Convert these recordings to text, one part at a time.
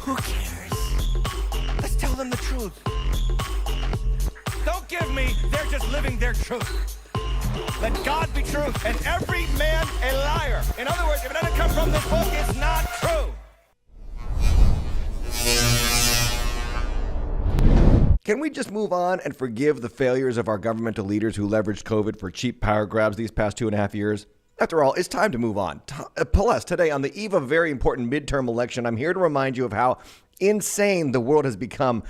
Who cares? Let's tell them the truth. Don't give me, they're just living their truth. Let God be truth and every man a liar. In other words, if it doesn't come from this book, it's not true. Can we just move on and forgive the failures of our governmental leaders who leveraged COVID for cheap power grabs these past 2.5 years? After all, it's time to move on. Fullest, today, on the eve of a very important midterm election, I'm here to remind you of how insane the world has become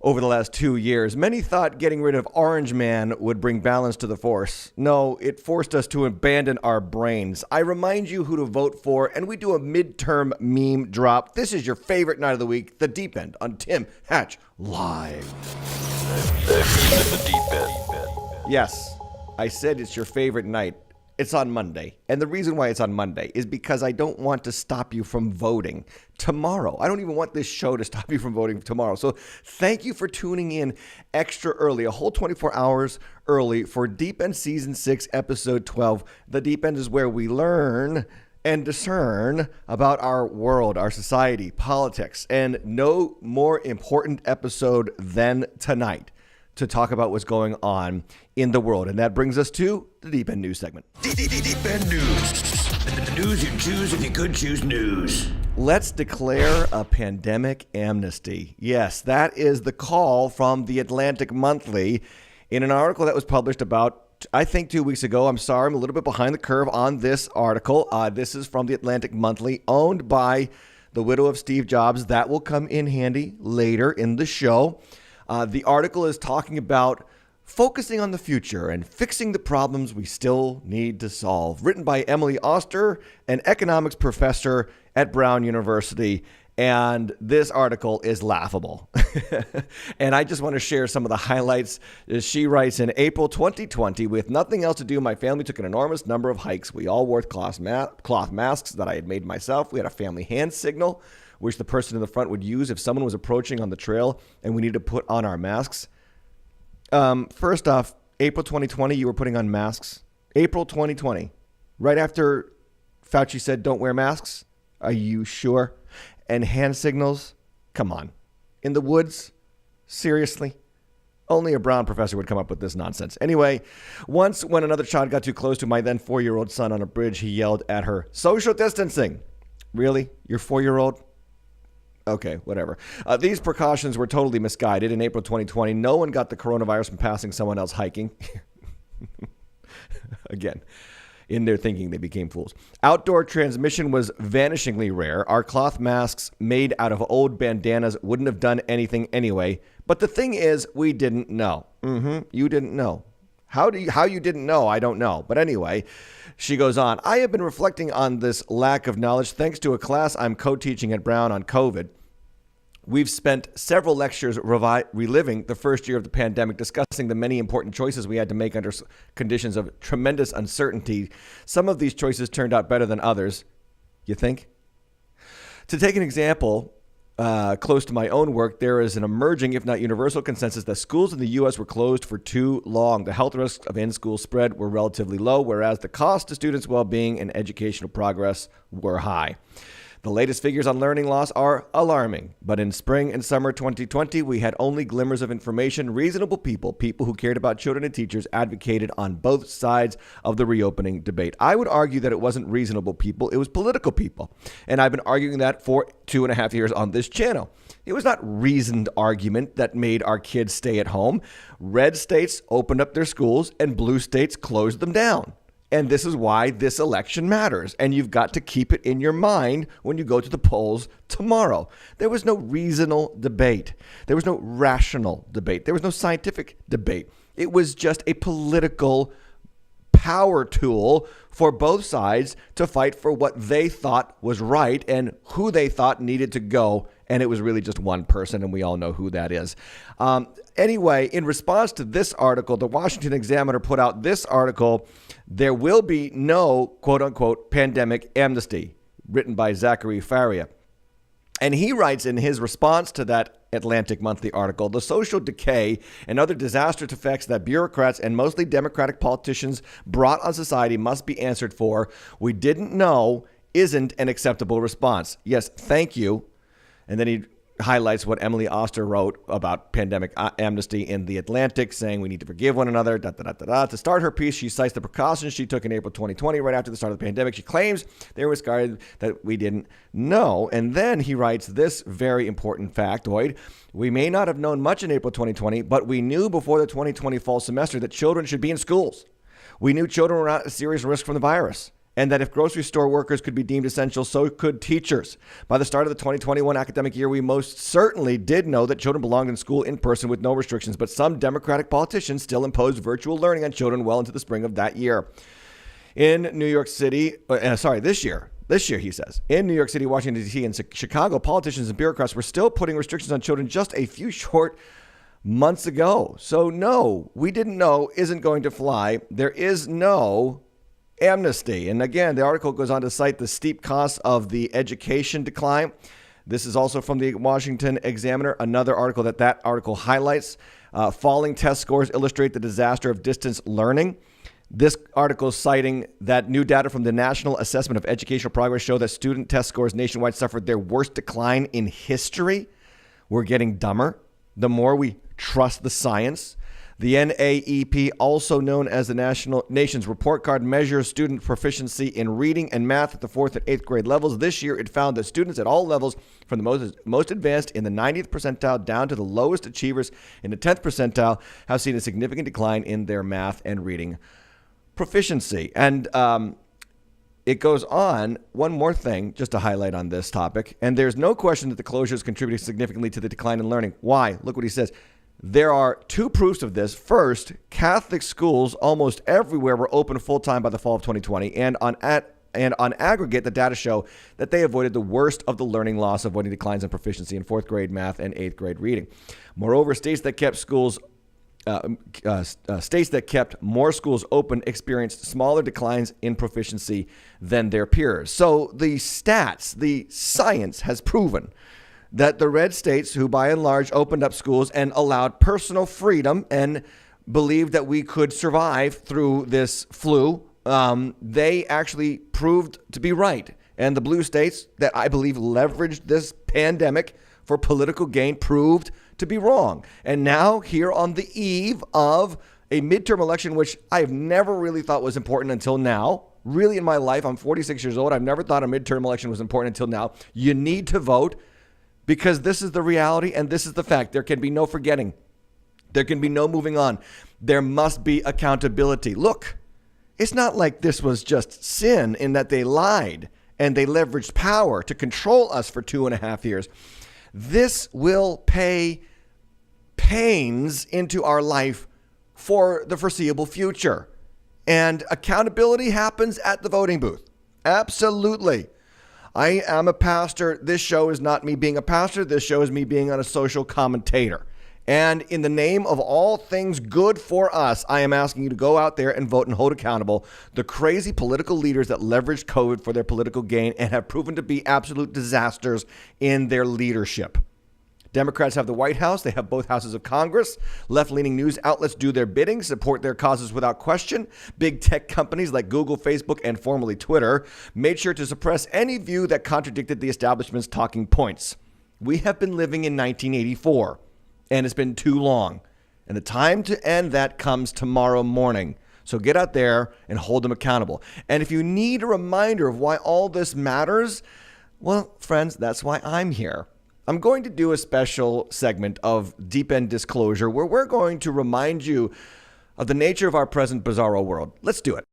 over the last 2 years. Many thought getting rid of Orange Man would bring balance to the force. No, it forced us to abandon our brains. I remind you who to vote for, and we do a midterm meme drop. This is your favorite night of the week, The Deep End, on Tim Hatch Live. The Deep End. Yes, I said it's your favorite night. It's on Monday. And the reason why it's on Monday is because I don't want to stop you from voting tomorrow. I don't even want this show to stop you from voting tomorrow. So thank you for tuning in extra early, a whole 24 hours early for Deep End Season 6, Episode 12. The Deep End is where we learn and discern about our world, our society, politics, and no more important episode than tonight to talk about what's going on in the world. And that brings us to the Deep End News segment. Deep End News. The news you choose if you could choose news. Let's declare a pandemic amnesty. Yes, that is the call from the Atlantic Monthly in an article that was published about, I think, 2 weeks ago. I'm sorry, I'm a little bit behind the curve on this article. This is from the Atlantic Monthly, owned by the widow of Steve Jobs. That will come in handy later in the show. The article is talking about focusing on the future and fixing the problems we still need to solve. Written by Emily Oster, an economics professor at Brown University. And this article is laughable. And I just want to share some of the highlights. She writes, in April 2020, with nothing else to do, my family took an enormous number of hikes. We all wore cloth masks that I had made myself. We had a family hand signal, which the person in the front would use if someone was approaching on the trail and we needed to put on our masks. First off, April 2020, you were putting on masks. April 2020, right after Fauci said don't wear masks. Are you sure? And hand signals? Come on. In the woods? Seriously? Only a Brown professor would come up with this nonsense. Anyway, once when another child got too close to my then 4-year-old son on a bridge, he yelled at her, social distancing. Really? Your 4-year-old? Okay, whatever. These precautions were totally misguided. In April 2020, no one got the coronavirus from passing someone else hiking. Again, in their thinking, they became fools. Outdoor transmission was vanishingly rare. Our cloth masks made out of old bandanas wouldn't have done anything anyway. But the thing is, we didn't know. You didn't know. How you didn't know, I don't know. But anyway, she goes on. I have been reflecting on this lack of knowledge thanks to a class I'm co-teaching at Brown on COVID. We've spent several lectures reliving the first year of the pandemic, discussing the many important choices we had to make under conditions of tremendous uncertainty. Some of these choices turned out better than others. You think? To take an example, close to my own work, there is an emerging, if not universal, consensus that schools in the U.S. were closed for too long. The health risks of in-school spread were relatively low, whereas the cost to students' well-being and educational progress were high. The latest figures on learning loss are alarming, but in spring and summer 2020, we had only glimmers of information. Reasonable people who cared about children and teachers, advocated on both sides of the reopening debate. I would argue that it wasn't reasonable people, it was political people. And I've been arguing that for 2.5 years on this channel. It was not reasoned argument that made our kids stay at home. Red states opened up their schools and blue states closed them down. And this is why this election matters. And you've got to keep it in your mind when you go to the polls tomorrow. There was no reasonable debate. There was no rational debate. There was no scientific debate. It was just a political power tool for both sides to fight for what they thought was right and who they thought needed to go. And it was really just one person, and we all know who that is. Anyway, in response to this article, the Washington Examiner put out this article, "There will be no, quote-unquote, pandemic amnesty," written by Zachary Faria. And he writes in his response to that Atlantic Monthly article, "The social decay and other disastrous effects that bureaucrats and mostly Democratic politicians brought on society must be answered for. We didn't know isn't an acceptable response." Yes, thank you. And then he highlights what Emily Oster wrote about pandemic amnesty in The Atlantic, saying we need to forgive one another. To start her piece, she cites the precautions she took in April 2020, right after the start of the pandemic. She claims they were scarred that we didn't know. And then he writes this very important factoid. We may not have known much in April 2020, but we knew before the 2020 fall semester that children should be in schools. We knew children were at a serious risk from the virus, and that if grocery store workers could be deemed essential, so could teachers. By the start of the 2021 academic year, we most certainly did know that children belonged in school in person with no restrictions, but some Democratic politicians still imposed virtual learning on children well into the spring of that year. In New York City, this year, he says, in New York City, Washington, D.C., and Chicago, politicians and bureaucrats were still putting restrictions on children just a few short months ago. So no, we didn't know isn't going to fly. There is no amnesty. And again, the article goes on to cite the steep costs of the education decline. This is also from the Washington Examiner, another article that article highlights. Falling test scores illustrate the disaster of distance learning. This article is citing that new data from the National Assessment of Educational Progress show that student test scores nationwide suffered their worst decline in history. We're getting dumber the more we trust the science. The NAEP, also known as the nation's report card, measures student proficiency in reading and math at the 4th and 8th grade levels. This year, it found that students at all levels, from the most advanced in the 90th percentile down to the lowest achievers in the 10th percentile, have seen a significant decline in their math and reading proficiency. And it goes on, one more thing just to highlight on this topic, and there's no question that the closures contributed significantly to the decline in learning. Why? Look what he says. There are two proofs of this. First, Catholic schools almost everywhere were open full-time by the fall of 2020, and on aggregate, the data show that they avoided the worst of the learning loss, avoiding declines in proficiency in 4th grade math and 8th grade reading. Moreover, states that kept more schools open experienced smaller declines in proficiency than their peers. So the science has proven that the red states, who by and large opened up schools and allowed personal freedom and believed that we could survive through this flu, they actually proved to be right. And the blue states that I believe leveraged this pandemic for political gain proved to be wrong. And now, here on the eve of a midterm election, which I have never really thought was important until now, really in my life, I'm 46 years old, I've never thought a midterm election was important until now. You need to vote, because this is the reality and this is the fact. There can be no forgetting. There can be no moving on. There must be accountability. Look, it's not like this was just sin in that they lied and they leveraged power to control us for 2.5 years. This will pay pains into our life for the foreseeable future. And accountability happens at the voting booth. Absolutely. I am a pastor. This show is not me being a pastor. This show is me being a social commentator. And in the name of all things good for us, I am asking you to go out there and vote and hold accountable the crazy political leaders that leveraged COVID for their political gain and have proven to be absolute disasters in their leadership. Democrats have the White House. They have both houses of Congress. Left-leaning news outlets do their bidding, support their causes without question. Big tech companies like Google, Facebook, and formerly Twitter made sure to suppress any view that contradicted the establishment's talking points. We have been living in 1984, and it's been too long. And the time to end that comes tomorrow morning. So get out there and hold them accountable. And if you need a reminder of why all this matters, well, friends, that's why I'm here. I'm going to do a special segment of Deep End Disclosure where we're going to remind you of the nature of our present bizarro world. Let's do it.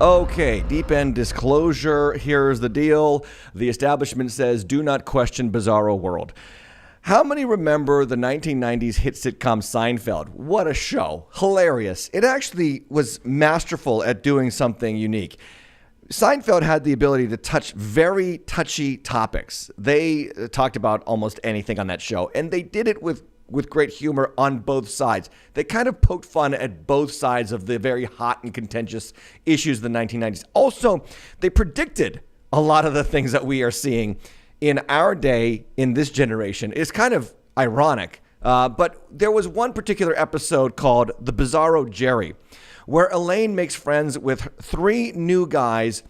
Okay, Deep End Disclosure. Here's the deal. The establishment says, do not question bizarro world. How many remember the 1990s hit sitcom Seinfeld? What a show. Hilarious. It actually was masterful at doing something unique. Seinfeld had the ability to touch very touchy topics. They talked about almost anything on that show, and they did it with great humor on both sides. They kind of poked fun at both sides of the very hot and contentious issues of the 1990s. Also, they predicted a lot of the things that we are seeing in our day, in this generation, is kind of ironic. But there was one particular episode called The Bizarro Jerry, where Elaine makes friends with 3 new guys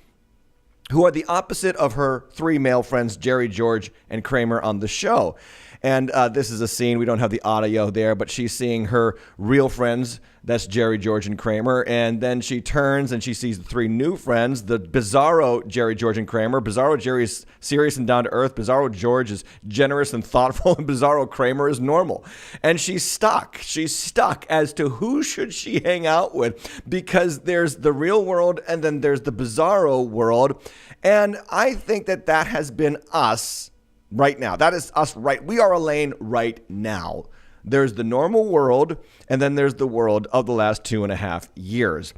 who are the opposite of her 3 male friends, Jerry, George, and Kramer, on the show. And this is a scene. We don't have the audio there, but she's seeing her real friends. That's Jerry, George, and Kramer. And then she turns and she sees the 3 new friends, the Bizarro Jerry, George, and Kramer. Bizarro Jerry is serious and down to earth. Bizarro George is generous and thoughtful. And Bizarro Kramer is normal. And she's stuck. She's stuck as to who should she hang out with, because there's the real world and then there's the Bizarro world. And I think that that has been us right now. That is us, right? We are Elaine right now. There's the normal world, and then there's the world of the last 2.5 years.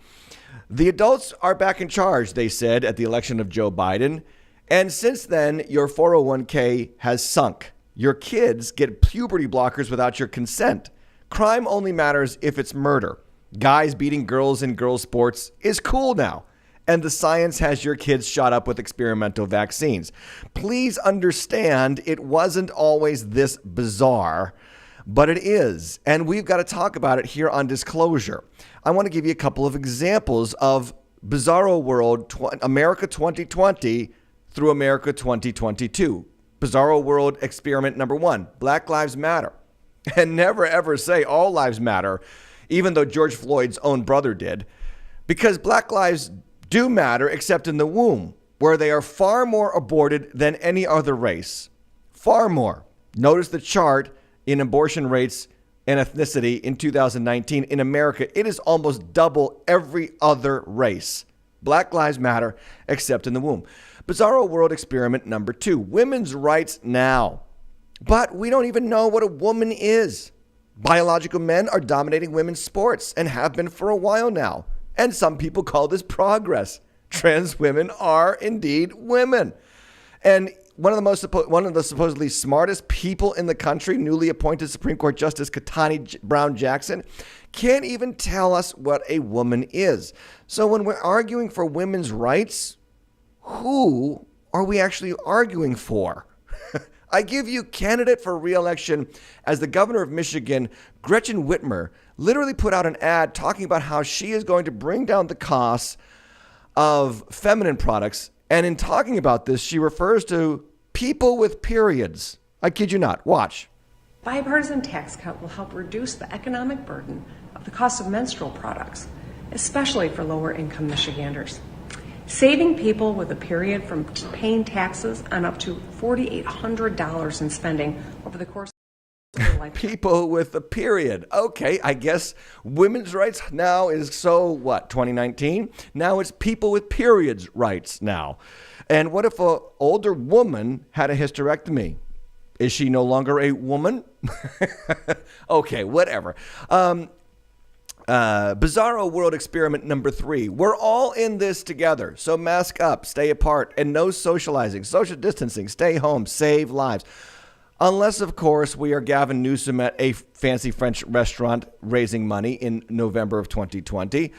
The adults are back in charge, they said, at the election of Joe Biden. And since then, your 401k has sunk. Your kids get puberty blockers without your consent. Crime only matters if it's murder. Guys beating girls in girls' sports is cool now. And the science has your kids shot up with experimental vaccines. Please understand, it wasn't always this bizarre, but it is. And we've got to talk about it here on Disclosure. I want to give you a couple of examples of Bizarro World, America 2020 through America 2022. Bizarro World experiment number 1, Black Lives Matter. And never ever say all lives matter, even though George Floyd's own brother did, because Black lives do matter, except in the womb, where they are far more aborted than any other race. Far more. Notice the chart in abortion rates and ethnicity in 2019 in America. It is almost double every other race. Black lives matter, except in the womb. Bizarro World experiment number 2, women's rights now. But we don't even know what a woman is. Biological men are dominating women's sports and have been for a while now. And some people call this progress. Trans women are indeed women. And one of the supposedly smartest people in the country, newly appointed Supreme Court Justice Ketanji Brown Jackson, can't even tell us what a woman is. So when we're arguing for women's rights, who are we actually arguing for? I give you candidate for re-election as the governor of Michigan, Gretchen Whitmer, literally put out an ad talking about how she is going to bring down the costs of feminine products. And in talking about this, she refers to people with periods. I kid you not. Watch. Bipartisan tax cut will help reduce the economic burden of the cost of menstrual products, especially for lower income Michiganders. Saving people with a period from paying taxes on up to $4,800 in spending over the course of their life. People with a period. Okay, I guess women's rights now is 2019? Now it's people with periods rights now. And what if an older woman had a hysterectomy? Is she no longer a woman? Okay, whatever. Bizarro World experiment number 3. We're all in this together. So mask up, stay apart, and no socializing, social distancing, stay home, save lives. Unless, of course, we are Gavin Newsom at a fancy French restaurant raising money in November of 2020,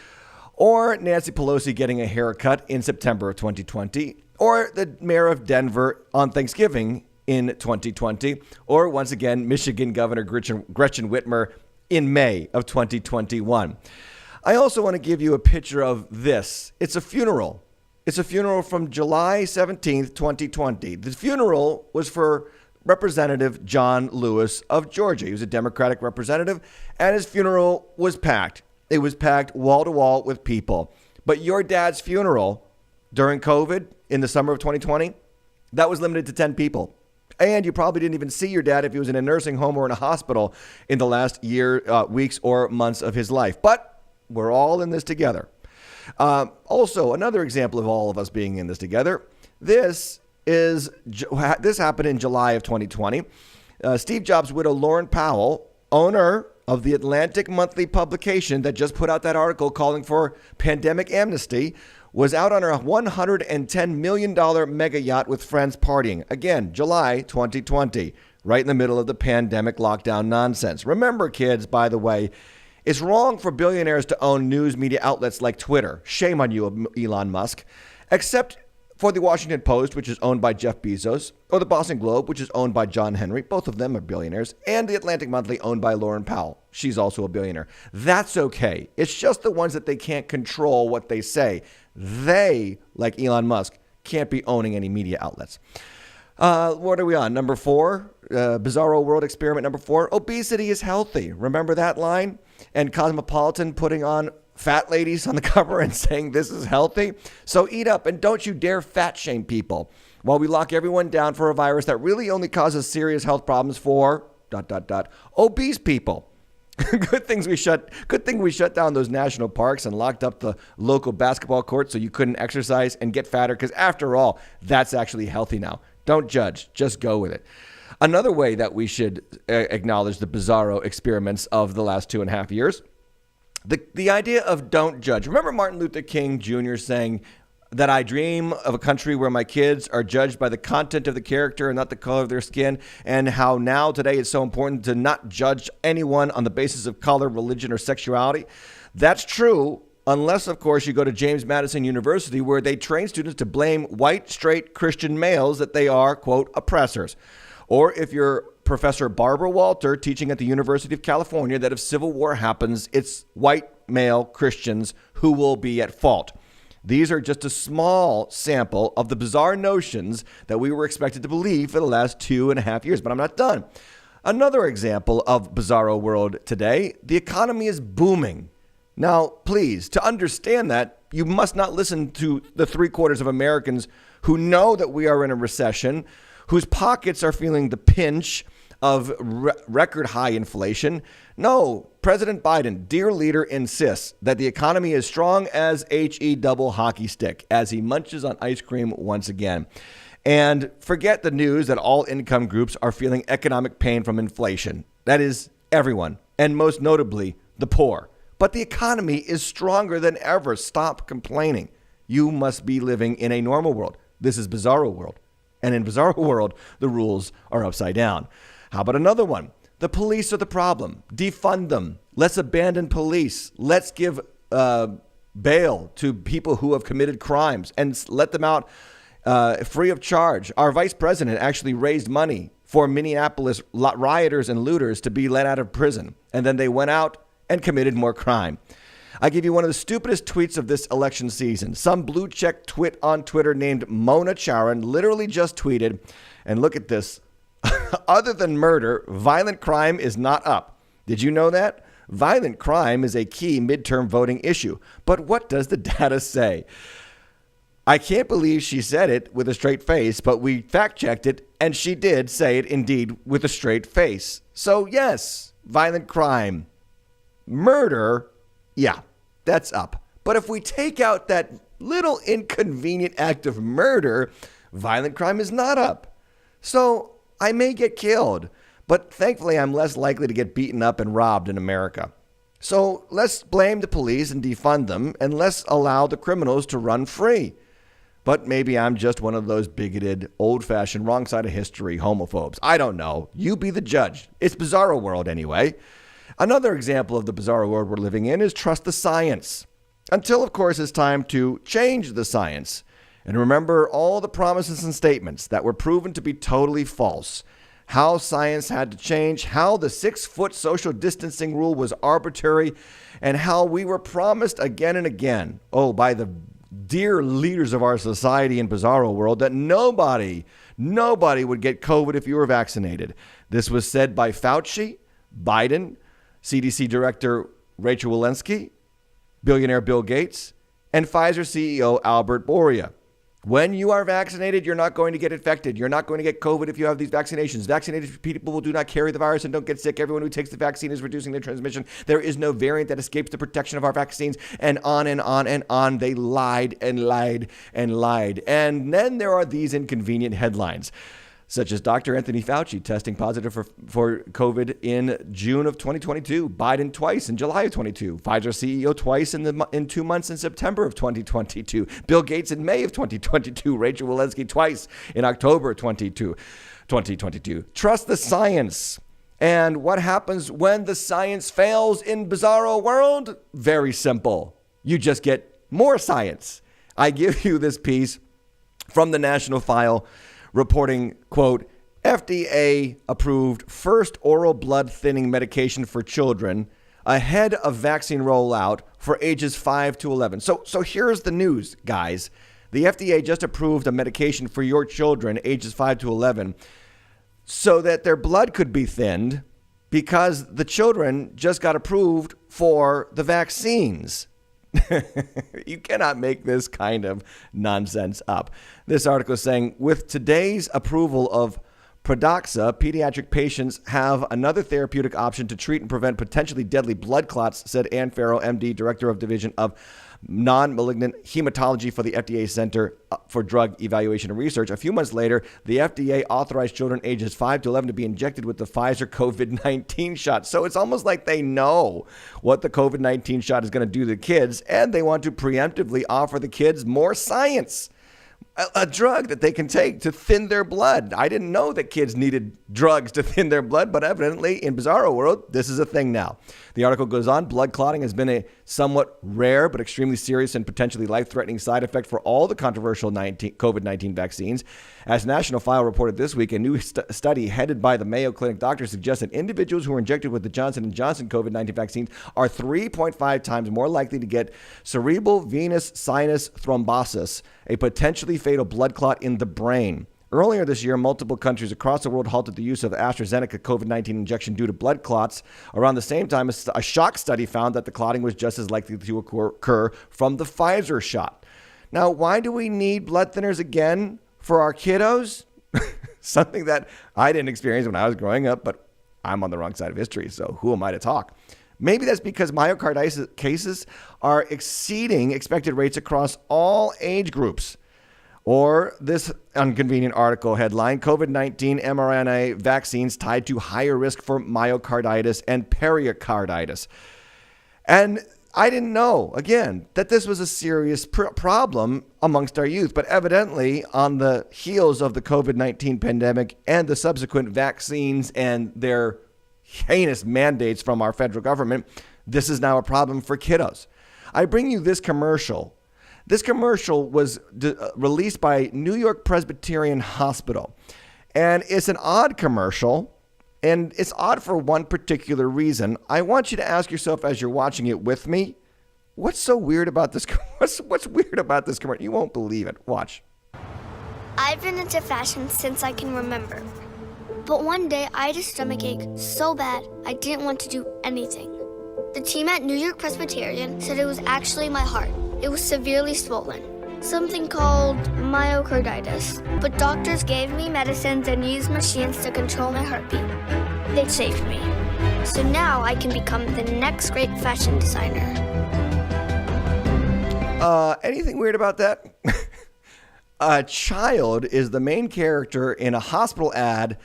or Nancy Pelosi getting a haircut in September of 2020, or the mayor of Denver on Thanksgiving in 2020, or once again, Michigan Governor Gretchen Whitmer in May of 2021. I also want to give you a picture of this. It's a funeral. It's a funeral from July 17th, 2020. The funeral was for Representative John Lewis of Georgia. He was a Democratic representative, and his funeral was packed. It was packed wall to wall with people. But your dad's funeral during COVID in the summer of 2020, that was limited to 10 people. And you probably didn't even see your dad if he was in a nursing home or in a hospital in the last year, weeks, or months of his life. But we're all in this together. Also, another example of all of us being in this together. This happened in July of 2020. Steve Jobs' widow, Lauren Powell, owner of the Atlantic monthly publication that just put out that article calling for pandemic amnesty, was out on her $110 million mega yacht with friends partying. Again, July 2020, right in the middle of the pandemic lockdown nonsense. Remember, kids, by the way, it's wrong for billionaires to own news media outlets like Twitter. Shame on you, Elon Musk. Except for the Washington Post, which is owned by Jeff Bezos, or the Boston Globe, which is owned by John Henry. Both of them are billionaires. And the Atlantic Monthly, owned by Lauren Powell. She's also a billionaire. That's okay. It's just the ones that they can't control what they say. They, like Elon Musk, can't be owning any media outlets. What are we on? Number 4, Bizarro World experiment number 4, obesity is healthy. Remember that line? And Cosmopolitan putting on fat ladies on the cover and saying this is healthy. So eat up and don't you dare fat shame people while we lock everyone down for a virus that really only causes serious health problems for ... obese people. Good thing we shut down those national parks and locked up the local basketball courts so you couldn't exercise and get fatter, because after all, that's actually healthy now. Don't judge, just go with it. Another way that we should acknowledge the bizarro experiments of the last 2.5 years, the idea of don't judge. Remember Martin Luther King Jr. saying that I dream of a country where my kids are judged by the content of the character and not the color of their skin, and how now today it's so important to not judge anyone on the basis of color, religion, or sexuality. That's true, unless, of course, you go to James Madison University, where they train students to blame white, straight Christian males that they are, quote, oppressors. Or if you're Professor Barbara Walter teaching at the University of California that if civil war happens, it's white male Christians who will be at fault. These are just a small sample of the bizarre notions that we were expected to believe for the last 2.5 years. But I'm not done. Another example of Bizarro World today, the economy is booming. Now, please, to understand that, you must not listen to the 3/4 of Americans who know that we are in a recession, whose pockets are feeling the pinch of record high inflation. No, President Biden, dear leader, insists that the economy is strong as HE double hockey stick as he munches on ice cream once again. And forget the news that all income groups are feeling economic pain from inflation. That is everyone, and most notably the poor. But the economy is stronger than ever. Stop complaining. You must be living in a normal world. This is Bizarro World. And in Bizarro World, the rules are upside down. How about another one? The police are the problem. Defund them. Let's abandon police. Let's give bail to people who have committed crimes and let them out free of charge. Our vice president actually raised money for Minneapolis rioters and looters to be let out of prison. And then they went out and committed more crime. I give you one of the stupidest tweets of this election season. Some blue check twit on Twitter named Mona Charan literally just tweeted, and look at this, other than murder, violent crime is not up. Did you know that? Violent crime is a key midterm voting issue. But what does the data say? I can't believe she said it with a straight face, but we fact checked it, and she did say it indeed with a straight face. So yes, violent crime. Murder, yeah, that's up. But if we take out that little inconvenient act of murder, violent crime is not up. So I may get killed, but thankfully I'm less likely to get beaten up and robbed in America. So let's blame the police and defund them, and let's allow the criminals to run free. But maybe I'm just one of those bigoted, old-fashioned, wrong side of history homophobes. I don't know. You be the judge. It's Bizarro World anyway. Another example of the bizarro world we're living in is trust the science. Until, of course, it's time to change the science. And remember all the promises and statements that were proven to be totally false. How science had to change, how the 6-foot social distancing rule was arbitrary, and how we were promised again and again, by the dear leaders of our society in Bizarro World, that nobody would get COVID if you were vaccinated. This was said by Fauci, Biden, CDC Director Rachel Walensky, billionaire Bill Gates, and Pfizer CEO Albert Bourla. When you are vaccinated, you're not going to get infected. You're not going to get COVID if you have these vaccinations. Vaccinated people do not carry the virus and don't get sick. Everyone who takes the vaccine is reducing their transmission. There is no variant that escapes the protection of our vaccines. And on and on and on. They lied and lied and lied. And then there are these inconvenient headlines, such as Dr. Anthony Fauci testing positive for COVID in June of 2022, Biden twice in July of 22, Pfizer CEO twice in 2 months in September of 2022, Bill Gates in May of 2022, Rachel Walensky twice in October 2022. Trust the science. And what happens when the science fails in Bizarro World? Very simple. You just get more science. I give you this piece From the National File reporting, quote, FDA approved first oral blood thinning medication for children ahead of vaccine rollout for ages 5 to 11. So here's the news, guys. The FDA just approved a medication for your children ages 5 to 11 so that their blood could be thinned because the children just got approved for the vaccines. You cannot make this kind of nonsense up. This article is saying, with today's approval of Pradaxa, pediatric patients have another therapeutic option to treat and prevent potentially deadly blood clots, said Ann Farrow, MD, Director of Division of Non-Malignant Hematology for the FDA Center for Drug Evaluation and Research. A few months later, the FDA authorized children ages 5 to 11 to be injected with the Pfizer COVID-19 shot. So it's almost like they know what the COVID-19 shot is going to do to the kids, and they want to preemptively offer the kids more science. A drug that they can take to thin their blood. I didn't know that kids needed drugs to thin their blood, but evidently in Bizarro World, this is a thing now. The article goes on, blood clotting has been a somewhat rare but extremely serious and potentially life-threatening side effect for all the controversial COVID-19 vaccines. As National File reported this week, a new study headed by the Mayo Clinic doctors suggests that individuals who are injected with the Johnson & Johnson COVID-19 vaccines are 3.5 times more likely to get cerebral venous sinus thrombosis, a potentially fatal blood clot in the brain. Earlier this year, multiple countries across the world halted the use of AstraZeneca COVID-19 injection due to blood clots. Around the same time, a shock study found that the clotting was just as likely to occur from the Pfizer shot. Now, why do we need blood thinners again for our kiddos? Something that I didn't experience when I was growing up, but I'm on the wrong side of history, so who am I to talk? Maybe that's because myocarditis cases are exceeding expected rates across all age groups. Or this inconvenient article headline, COVID-19 mRNA vaccines tied to higher risk for myocarditis and pericarditis. And I didn't know, again, that this was a serious problem amongst our youth. But evidently, on the heels of the COVID-19 pandemic and the subsequent vaccines and their heinous mandates from our federal government, this is now a problem for kiddos. I bring you this commercial. This commercial was released by New York Presbyterian Hospital. And it's an odd commercial. And it's odd for one particular reason. I want you to ask yourself as you're watching it with me, what's so weird about this? What's weird about this commercial? You won't believe it. Watch. I've been into fashion since I can remember. But one day I had a stomachache so bad I didn't want to do anything. The team at New York Presbyterian said it was actually my heart. It was severely swollen, something called myocarditis. But doctors gave me medicines and used machines to control my heartbeat. They saved me. So now I can become the next great fashion designer. Anything weird about that? A child is the main character in a hospital ad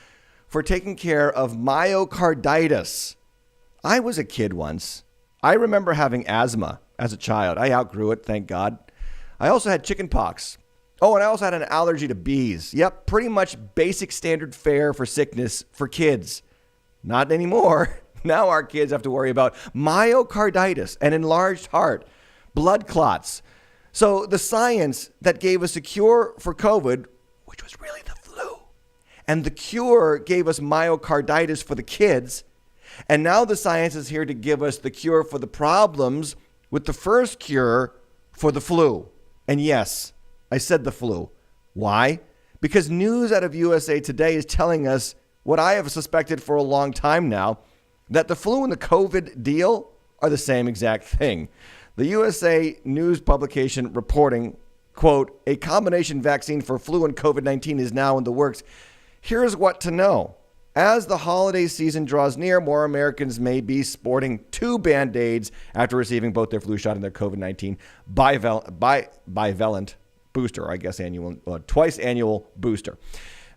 for taking care of myocarditis. I was a kid once. I remember having asthma as a child. I outgrew it, thank God. I also had chicken pox. Oh, and I also had an allergy to bees. Yep, pretty much basic standard fare for sickness for kids. Not anymore. Now our kids have to worry about myocarditis, an enlarged heart, blood clots. So the science that gave us a cure for COVID, which was really the flu, and the cure gave us myocarditis for the kids, and now the science is here to give us the cure for the problems with the first cure for the flu. And yes, I said the flu. Why? Because news out of USA Today is telling us what I have suspected for a long time now, that the flu and the COVID deal are the same exact thing. The USA News publication reporting, quote, a combination vaccine for flu and COVID-19 is now in the works. Here's what to know. As the holiday season draws near, more Americans may be sporting two Band-Aids after receiving both their flu shot and their COVID-19 bivalent booster, I guess twice annual booster.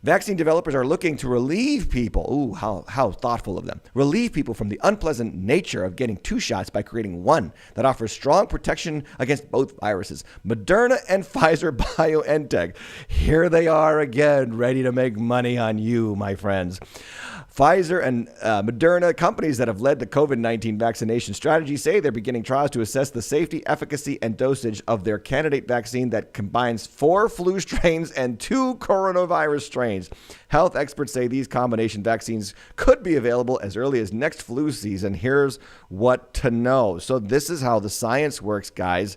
Vaccine developers are looking to relieve people. Ooh, how thoughtful of them. Relieve people from the unpleasant nature of getting 2 shots by creating one that offers strong protection against both viruses. Moderna and Pfizer BioNTech. Here they are again, ready to make money on you, my friends. Pfizer and Moderna, companies that have led the COVID-19 vaccination strategy, say they're beginning trials to assess the safety, efficacy, and dosage of their candidate vaccine that combines 4 flu strains and 2 coronavirus strains. Health experts say these combination vaccines could be available as early as next flu season. Here's what to know. So this is how the science works, guys.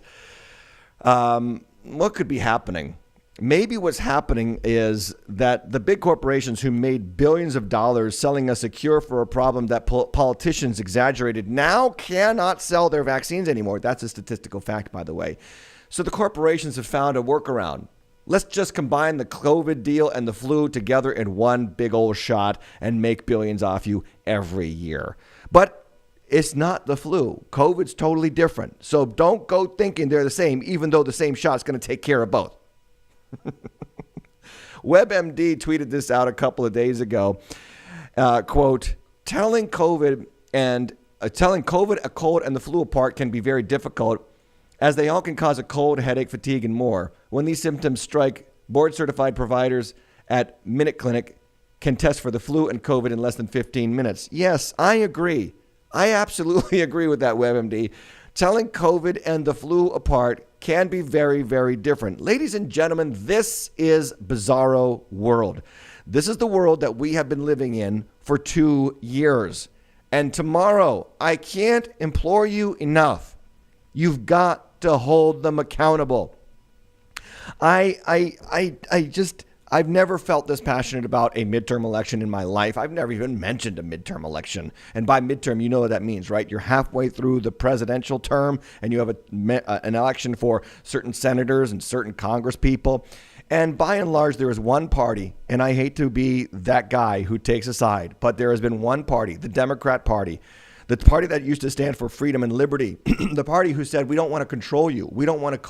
What could be happening? Maybe what's happening is that the big corporations who made billions of dollars selling us a cure for a problem that politicians exaggerated now cannot sell their vaccines anymore. That's a statistical fact, by the way. So the corporations have found a workaround. Let's just combine the COVID deal and the flu together in one big old shot and make billions off you every year. But it's not the flu. COVID's totally different. So don't go thinking they're the same, even though the same shot's going to take care of both. WebMD tweeted this out a couple of days ago. Quote, telling COVID, a cold, and the flu apart can be very difficult, as they all can cause a cold, headache, fatigue, and more. When these symptoms strike, board-certified providers at Minute Clinic can test for the flu and COVID in less than 15 minutes. Yes, I agree. I absolutely agree with that, WebMD. Telling COVID and the flu apart can be very, very different. Ladies and gentlemen, this is Bizarro World. This is the world that we have been living in for 2 years. And tomorrow, I can't implore you enough. You've got to hold them accountable. I've never felt this passionate about a midterm election in my life. I've never even mentioned a midterm election. And by midterm, you know what that means, right? You're halfway through the presidential term and you have an election for certain senators and certain Congress people. And by and large, there is one party, and I hate to be that guy who takes a side, but there has been one party, the Democrat Party, the party that used to stand for freedom and liberty, the party who said, we don't want to control you. We don't want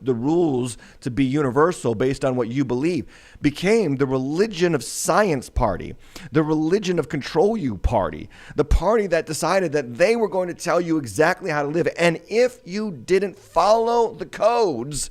the rules to be universal based on what you believe, became the religion of science party, the religion of control you party, the party that decided that they were going to tell you exactly how to live. And if you didn't follow the codes,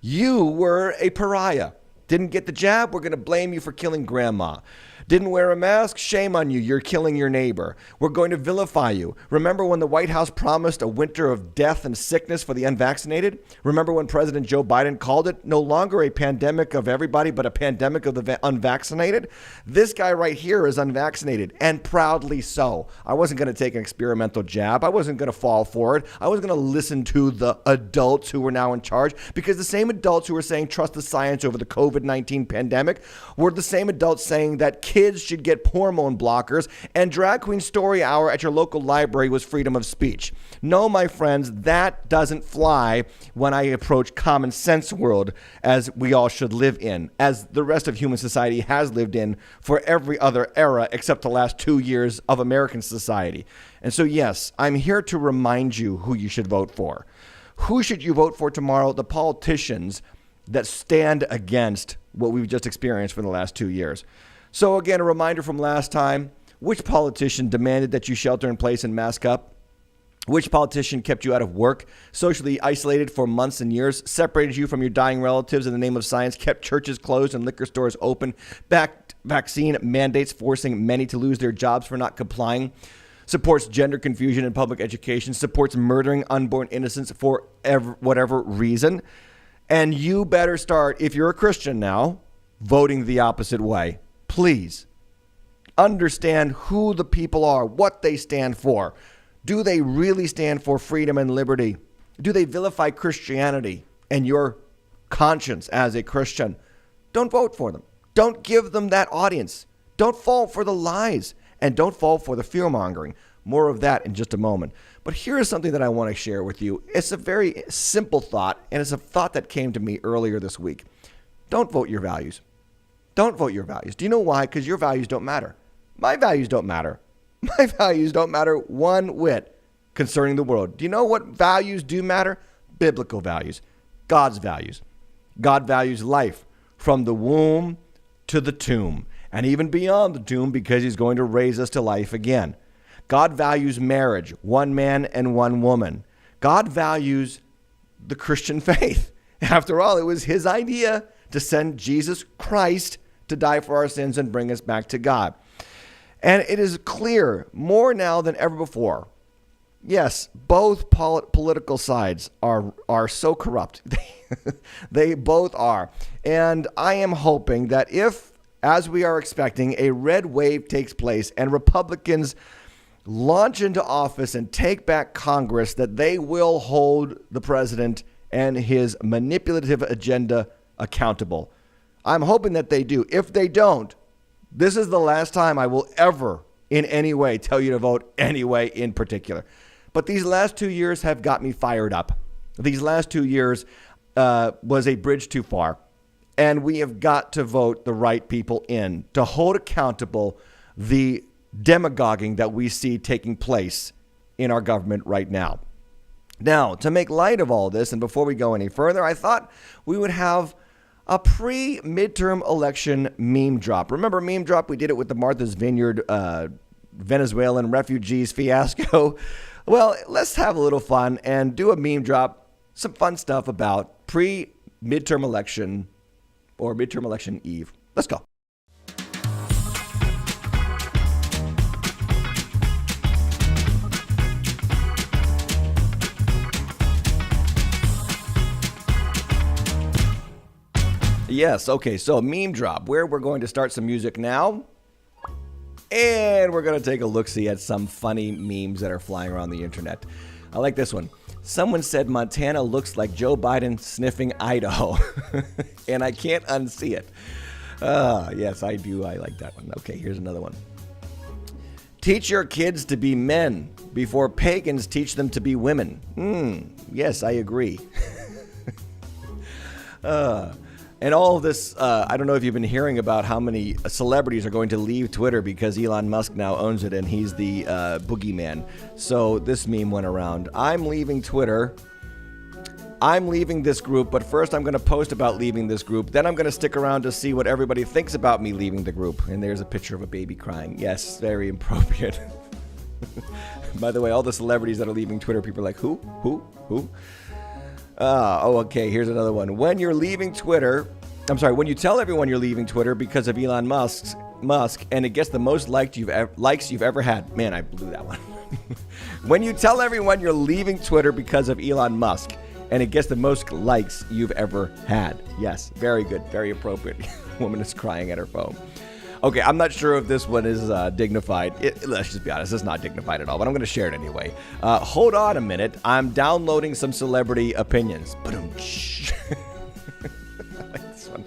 you were a pariah. Didn't get the jab? We're going to blame you for killing grandma. Didn't wear a mask? Shame on you. You're killing your neighbor. We're going to vilify you. Remember when the White House promised a winter of death and sickness for the unvaccinated? Remember when President Joe Biden called it no longer a pandemic of everybody, but a pandemic of the unvaccinated? This guy right here is unvaccinated, and proudly so. I wasn't going to take an experimental jab. I wasn't going to fall for it. I wasn't going to listen to the adults who were now in charge, because the same adults who were saying trust the science over the COVID-19 pandemic were the same adults saying that kids should get hormone blockers, and Drag Queen Story Hour at your local library was freedom of speech. No, my friends, that doesn't fly when I approach common sense world as we all should live in, as the rest of human society has lived in for every other era except the last 2 years of American society. And so, yes, I'm here to remind you who you should vote for. Who should you vote for tomorrow? The politicians that stand against what we've just experienced for the last 2 years. So again, a reminder from last time, which politician demanded that you shelter in place and mask up? Which politician kept you out of work, socially isolated for months and years, separated you from your dying relatives in the name of science, kept churches closed and liquor stores open, backed vaccine mandates forcing many to lose their jobs for not complying, supports gender confusion in public education, supports murdering unborn innocents for whatever reason? And you better start, if you're a Christian now, voting the opposite way. Please understand who the people are, what they stand for. Do they really stand for freedom and liberty? Do they vilify Christianity and your conscience as a Christian? Don't vote for them. Don't give them that audience. Don't fall for the lies, and don't fall for the fear-mongering. More of that in just a moment. But here is something that I want to share with you. It's a very simple thought, and it's a thought that came to me earlier this week. Don't vote your values. Don't vote your values. Do you know why? Because your values don't matter. My values don't matter. My values don't matter one whit concerning the world. Do you know what values do matter? Biblical values. God's values. God values life from the womb to the tomb, and even beyond the tomb, because he's going to raise us to life again. God values marriage, one man and one woman. God values the Christian faith. After all, it was his idea to send Jesus Christ to die for our sins and bring us back to God. And it is clear more now than ever before. Yes, both political sides are so corrupt. They both are. And I am hoping that if, as we are expecting, a red wave takes place and Republicans launch into office and take back Congress, that they will hold the president and his manipulative agenda accountable. I'm hoping that they do. If they don't, this is the last time I will ever in any way tell you to vote any way in particular. But these last 2 years have got me fired up. These last 2 years was a bridge too far. And we have got to vote the right people in to hold accountable the demagoguing that we see taking place in our government right now. Now, to make light of all this, and before we go any further, I thought we would have a pre-midterm election meme drop. Remember meme drop? We did it with the Martha's Vineyard Venezuelan refugees fiasco. Well, let's have a little fun and do a meme drop, some fun stuff about pre-midterm election or midterm election eve. Let's go. Yes, okay, so meme drop, where we're going to start some music now. And we're going to take a look-see at some funny memes that are flying around the internet. I like this one. Someone said Montana looks like Joe Biden sniffing Idaho. And I can't unsee it. Yes, I do. I like that one. Okay, here's another one. Teach your kids to be men before pagans teach them to be women. Yes, I agree. And all of this, I don't know if you've been hearing about how many celebrities are going to leave Twitter because Elon Musk now owns it and he's the boogeyman. So this meme went around. I'm leaving Twitter. I'm leaving this group, but first I'm going to post about leaving this group. Then I'm going to stick around to see what everybody thinks about me leaving the group. And there's a picture of a baby crying. Yes, very appropriate. By the way, all the celebrities that are leaving Twitter, people are like, who? Okay, here's another one. When you tell everyone you're leaving Twitter because of Elon Musk, and it gets the most likes you've ever had. Man, I blew that one. When you tell everyone you're leaving Twitter because of Elon Musk, and it gets the most likes you've ever had. Yes, very good, very appropriate. Woman is crying at her phone. Okay, I'm not sure if this one is dignified. Let's just be honest, it's not dignified at all, but I'm going to share it anyway. Hold on a minute. I'm downloading some celebrity opinions. I like this one.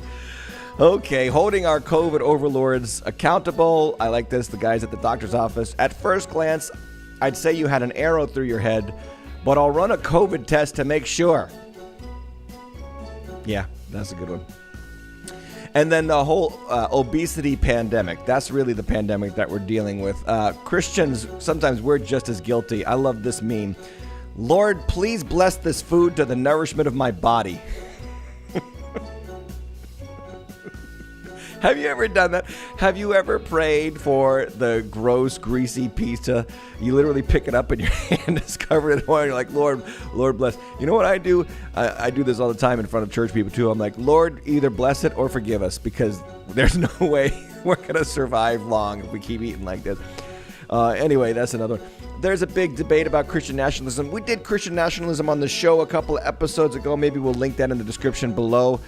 Okay, holding our COVID overlords accountable. I like this. The guys at the doctor's office. At first glance, I'd say you had an arrow through your head, but I'll run a COVID test to make sure. Yeah, that's a good one. And then the whole obesity pandemic. That's really the pandemic that we're dealing with. Christians, sometimes we're just as guilty. I love this meme. Lord, please bless this food to the nourishment of my body. Have you ever done that? Have you ever prayed for the gross, greasy pizza? You literally pick it up and your hand is covered in oil. You're like, Lord bless. You know what I do? I do this all the time in front of church people too. I'm like, Lord, either bless it or forgive us, because there's no way we're going to survive long if we keep eating like this. Anyway, that's another one. There's a big debate about Christian nationalism. We did Christian nationalism on the show a couple of episodes ago. Maybe we'll link that in the description below.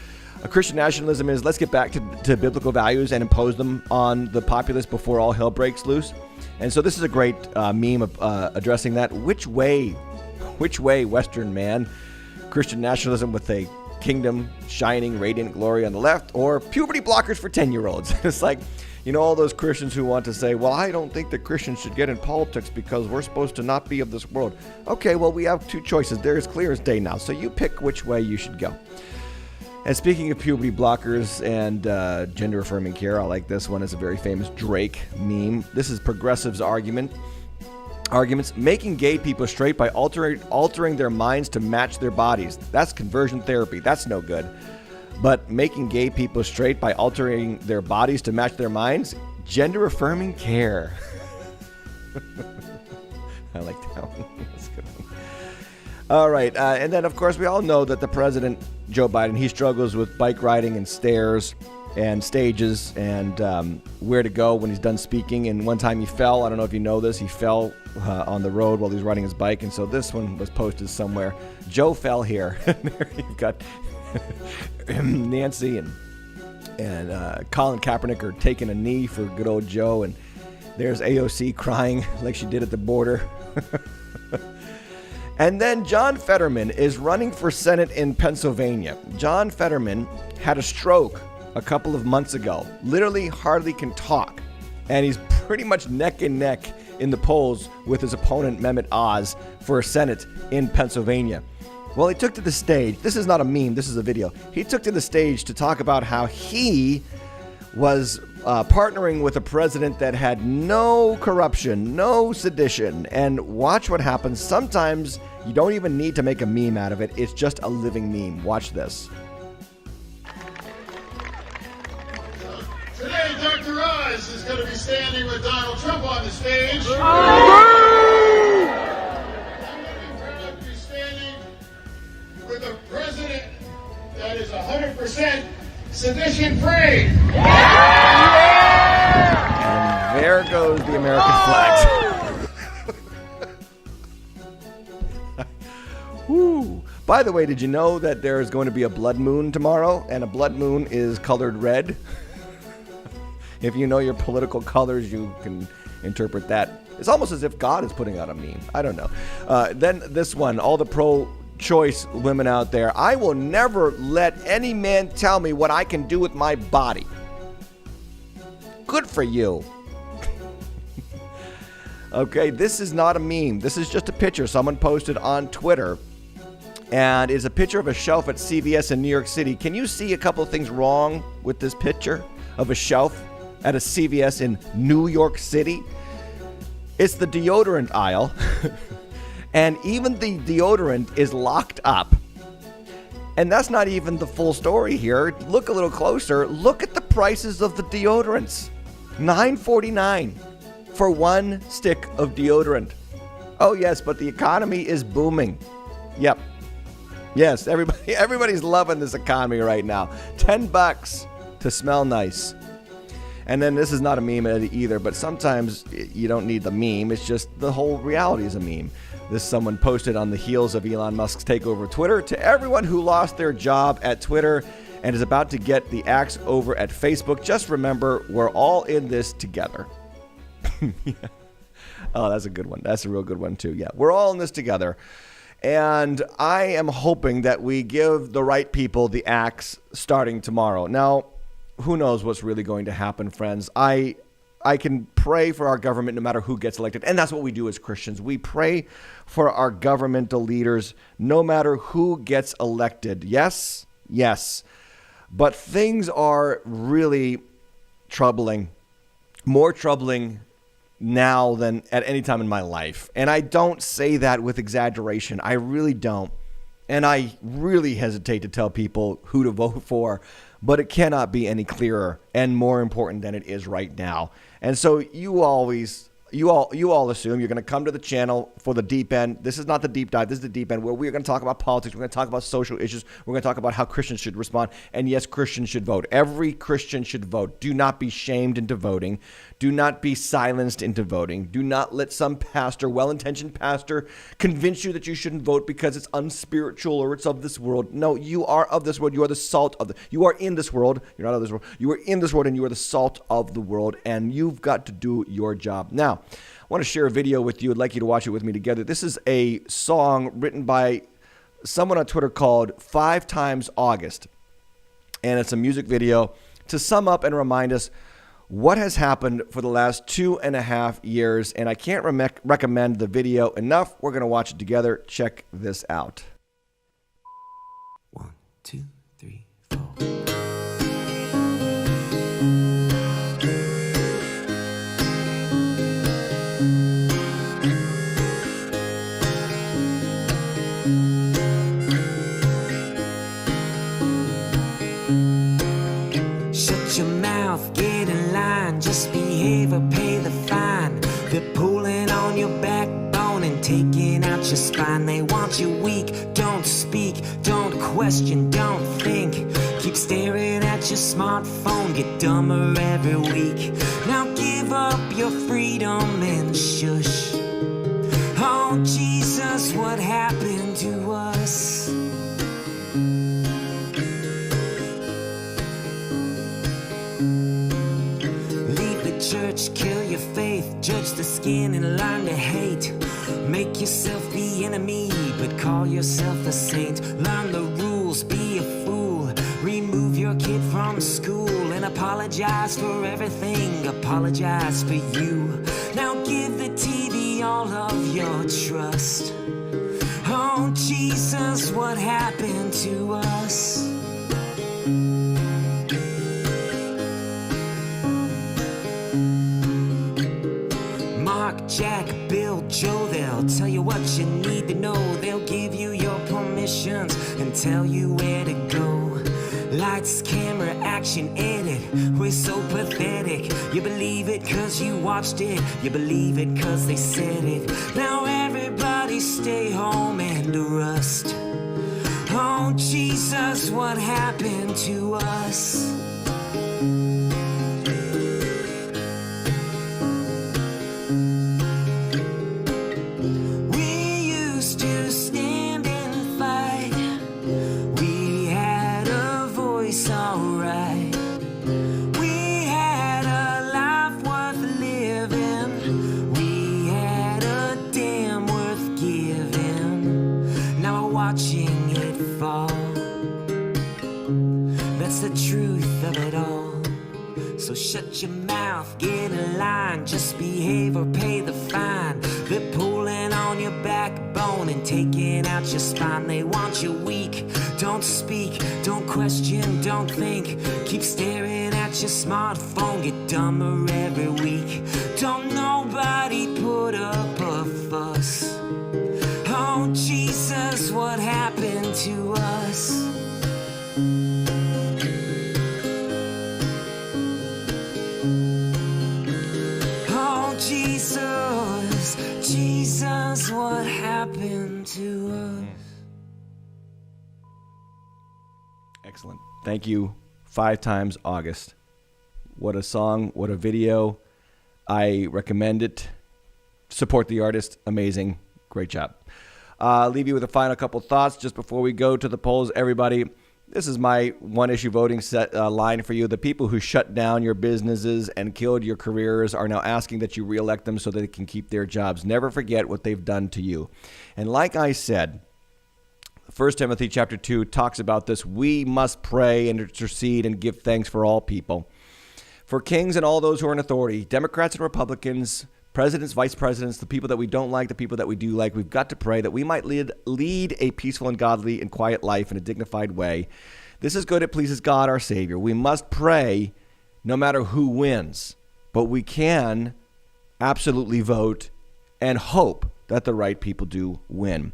Christian nationalism is let's get back to biblical values and impose them on the populace before all hell breaks loose. And so this is a great meme of addressing that. Which way, Western man? Christian nationalism with a kingdom shining radiant glory on the left, or puberty blockers for 10-year-olds? It's like, you know, all those Christians who want to say, well, I don't think that Christians should get in politics because we're supposed to not be of this world. Okay, well, we have two choices. They're as clear as day now. So you pick which way you should go. And speaking of puberty blockers and gender-affirming care, I like this one. It's a very famous Drake meme. This is progressives' arguments making gay people straight by altering their minds to match their bodies. That's conversion therapy. That's no good. But making gay people straight by altering their bodies to match their minds, gender-affirming care. I like that one. That's a good one. All right. And then, of course, we all know that the president, Joe Biden, he struggles with bike riding and stairs and stages and where to go when he's done speaking. And one time he fell. I don't know if you know this. He fell on the road while he was riding his bike. And so this one was posted somewhere. Joe fell here. There you've got Nancy and Colin Kaepernick are taking a knee for good old Joe. And there's AOC crying like she did at the border. And then John Fetterman is running for Senate in Pennsylvania. John Fetterman had a stroke a couple of months ago. Literally hardly can talk. And he's pretty much neck and neck in the polls with his opponent, Mehmet Oz, for Senate in Pennsylvania. Well, he took to the stage. This is not a meme. This is a video. He took to the stage to talk about how he was partnering with a president that had no corruption, no sedition. And watch what happens. Sometimes you don't even need to make a meme out of it. It's just a living meme. Watch this. Today, Dr. Oz is going to be standing with Donald Trump on the stage. I'm going to be proud to be standing with a president that is 100% sedition-free. And there goes the American flag. Woo. By the way, did you know that there is going to be a blood moon tomorrow? And a blood moon is colored red. If you know your political colors, you can interpret that. It's almost as if God is putting out a meme. I don't know. Then this one, all the pro-choice women out there. I will never let any man tell me what I can do with my body. Good for you. Okay, this is not a meme. This is just a picture someone posted on Twitter. And it's a picture of a shelf at CVS in New York City. Can you see a couple of things wrong with this picture of a shelf at a CVS in New York City? It's the deodorant aisle. And even the deodorant is locked up. And that's not even the full story here. Look a little closer. Look at the prices of the deodorants. $9.49 for one stick of deodorant. Oh yes, but the economy is booming. Yep. Yes, everybody's loving this economy right now. $10 to smell nice. And then this is not a meme either, but sometimes you don't need the meme. It's just the whole reality is a meme. This someone posted on the heels of Elon Musk's takeover of Twitter. To everyone who lost their job at Twitter and is about to get the axe over at Facebook, just remember, we're all in this together. Yeah. Oh, that's a good one. That's a real good one, too. Yeah, we're all in this together. And I am hoping that we give the right people the axe starting tomorrow. Now, who knows what's really going to happen, friends. I can pray for our government no matter who gets elected. And that's what we do as Christians. We pray for our governmental leaders no matter who gets elected. Yes, yes. But things are really troubling, more troubling now than at any time in my life. And I don't say that with exaggeration. I really don't. And I really hesitate to tell people who to vote for, but it cannot be any clearer and more important than it is right now. And so you all assume you're going to come to the channel for the deep end. This is not the deep dive. This is the deep end where we're going to talk about politics. We're going to talk about social issues. We're going to talk about how Christians should respond. And yes, Christians should vote. Every Christian should vote. Do not be shamed into voting. Do not be silenced into voting. Do not let some pastor, well-intentioned pastor, convince you that you shouldn't vote because it's unspiritual or it's of this world. No, you are of this world. You are the salt of you are in this world. You're not of this world. You are in this world and you are the salt of the world. And you've got to do your job. Now, I want to share a video with you. I'd like you to watch it with me together. This is a song written by someone on Twitter called 5 Times August. And it's a music video to sum up and remind us what has happened for the last 2.5 years. And I can't recommend the video enough. We're going to watch it together. Check this out. 1, 2, 3, 4. behavior, pay the fine. They're pulling on your backbone and taking out your spine. They want you weak, don't speak, don't question, don't think. Keep staring at your smartphone, get dumber every week. Now give up your freedom and shush. Oh Jesus, what happened to us? Leave the church, kill your faith, judge the skin and learn to hate. Make yourself the enemy, but call yourself a saint. Learn the rules, be a fool. Remove your kid from school and apologize for everything. Apologize for you. Now give the TV all of your trust. Oh Jesus, what happened to us? Mark, Jack, Bill, Joe, they'll tell you what you need to know. They'll give you your permissions and tell you where to go. Lights, camera, action, edit. We're so pathetic. You believe it cause you watched it. You believe it cause they said it. Now everybody stay home and rust. Oh Jesus, what happened to us? Shut your mouth, get in line, just behave or pay the fine. They're pulling on your backbone and taking out your spine. They want you weak, don't speak, don't question, don't think. Keep staring at your smartphone, get dumber every week. Don't nobody put up a fuss. Oh Jesus, what happened to us? Jesus, what happened to us? Excellent. Thank you. 5 times August. What a song. What a video. I recommend it. Support the artist. Amazing. Great job. Leave you with a final couple thoughts just before we go to the polls. Everybody, this is my one-issue voting line for you. The people who shut down your businesses and killed your careers are now asking that you reelect them so that they can keep their jobs. Never forget what they've done to you. And like I said, 1 Timothy chapter 2 talks about this. We must pray and intercede and give thanks for all people, for kings and all those who are in authority, Democrats and Republicans, presidents, vice presidents, the people that we don't like, the people that we do like. We've got to pray that we might lead a peaceful and godly and quiet life in a dignified way. This is good. It pleases God, our Savior. We must pray no matter who wins, but we can absolutely vote and hope that the right people do win.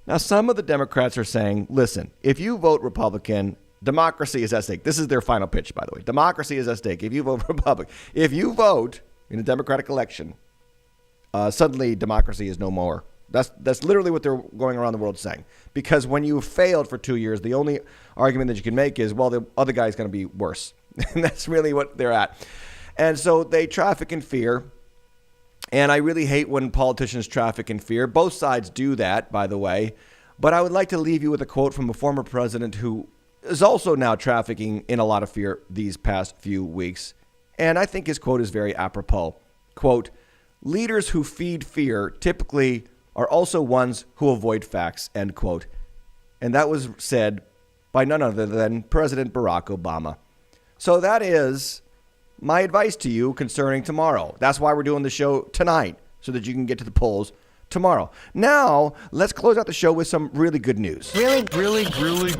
Now, some of the Democrats are saying, listen, if you vote Republican, democracy is at stake. This is their final pitch, by the way. Democracy is at stake. If you vote Republican, if you vote in a Democratic election, suddenly democracy is no more. That's literally what they're going around the world saying. Because when you failed for 2 years, the only argument that you can make is, well, the other guy's going to be worse. And that's really what they're at. And so they traffic in fear. And I really hate when politicians traffic in fear. Both sides do that, by the way. But I would like to leave you with a quote from a former president who is also now trafficking in a lot of fear these past few weeks. And I think his quote is very apropos. Quote, "Leaders who feed fear typically are also ones who avoid facts," end quote. And that was said by none other than President Barack Obama. So that is my advice to you concerning tomorrow. That's why we're doing the show tonight, so that you can get to the polls tomorrow. Now, let's close out the show with some really good news. Really good.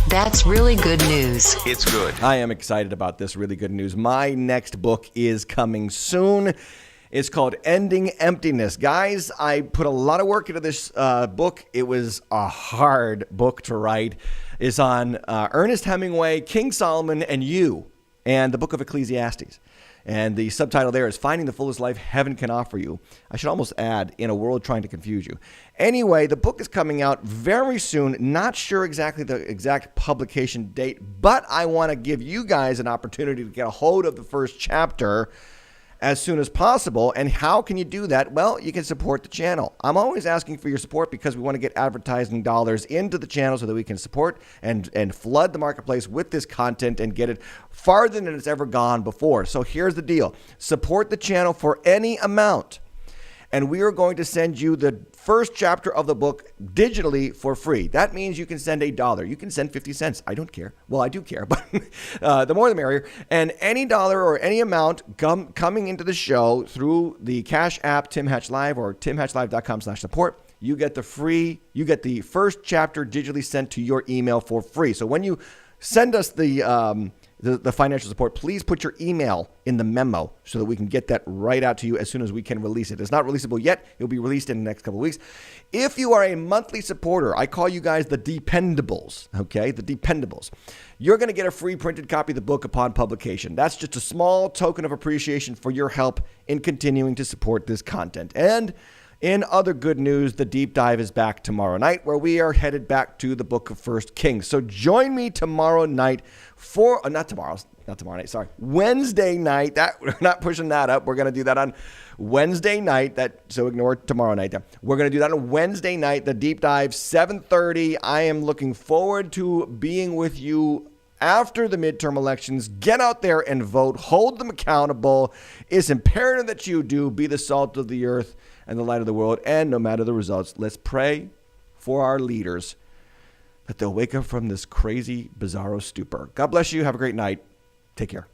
That's really good news. It's good. I am excited about this really good news. My next book is coming soon. It's called Ending Emptiness. Guys, I put a lot of work into this book. It was a hard book to write. It's on Ernest Hemingway, King Solomon, and you, and the book of Ecclesiastes. And the subtitle there is Finding the Fullest Life Heaven Can Offer You. I should almost add, in a world trying to confuse you. Anyway, the book is coming out very soon. Not sure exactly the exact publication date, but I want to give you guys an opportunity to get a hold of the first chapter as soon as possible. And how can you do that? Well, you can support the channel. I'm always asking for your support because we want to get advertising dollars into the channel so that we can support and flood the marketplace with this content and get it farther than it's ever gone before. So here's the deal. Support the channel for any amount, and we are going to send you the first chapter of the book digitally for free. That means you can send $1. You can send 50 cents. I don't care. Well, I do care, but the more the merrier. And any dollar or any amount coming into the show through the Cash App, Tim Hatch Live, or timhatchlive.com/support, you get the first chapter digitally sent to your email for free. So when you send us the financial support, please put your email in the memo so that we can get that right out to you as soon as we can release it. It's not releasable yet. It'll be released in the next couple of weeks. If you are a monthly supporter, I call you guys the Dependables, okay? The Dependables. You're going to get a free printed copy of the book upon publication. That's just a small token of appreciation for your help in continuing to support this content. And in other good news, the deep dive is back tomorrow night, where we are headed back to the book of 1 Kings. So join me tomorrow night for, Wednesday night. We're not pushing that up. We're going to do that on Wednesday night. So ignore tomorrow night. We're going to do that on Wednesday night, the deep dive, 7:30. I am looking forward to being with you after the midterm elections. Get out there and vote. Hold them accountable. It's imperative that you do. Be the salt of the earth and the light of the world. And no matter the results, let's pray for our leaders that they'll wake up from this crazy, bizarro stupor. God bless you. Have a great night. Take care.